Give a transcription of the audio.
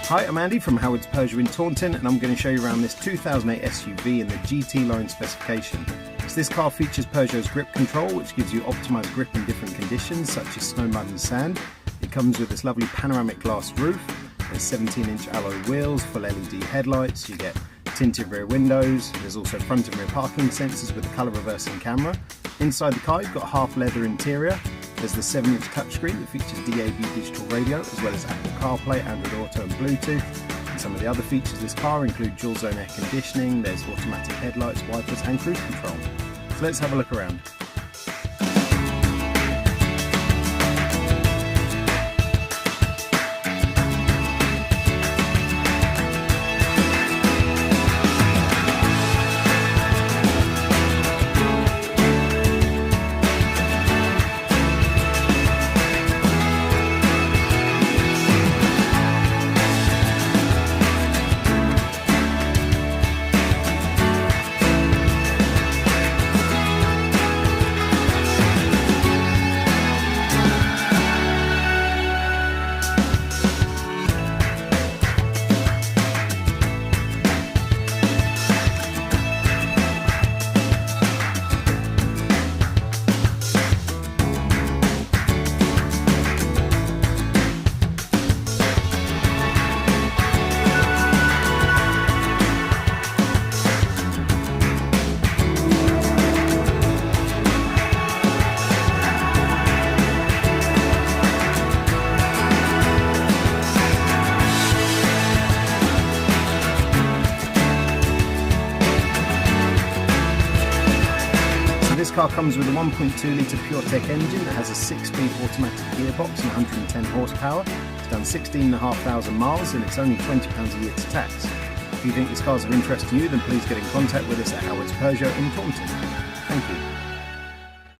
Hi, I'm Andy from Howard's Peugeot in Taunton, and I'm going to show you around this 2008 SUV in the GT line specification. So this car features Peugeot's grip control, which gives you optimised grip in different conditions such as snow, mud and sand. It comes with this lovely panoramic glass roof. There's 17-inch alloy wheels, full LED headlights, you get tinted rear windows, there's also front and rear parking sensors with a colour reversing camera. Inside the car you've got a half leather interior. There's the 7-inch touchscreen that features DAB digital radio as well as Apple CarPlay, Android Auto and Bluetooth. And some of the other features of this car include dual zone air conditioning, there's automatic headlights, wipers and cruise control. So let's have a look around. This car comes with a 1.2 litre PureTech engine that has a 6-speed automatic gearbox and 110 horsepower. It's done 16,500 miles and it's only £20 a year to tax. If you think this car's of interest to you, then please get in contact with us at Howard's Peugeot in Taunton. Thank you.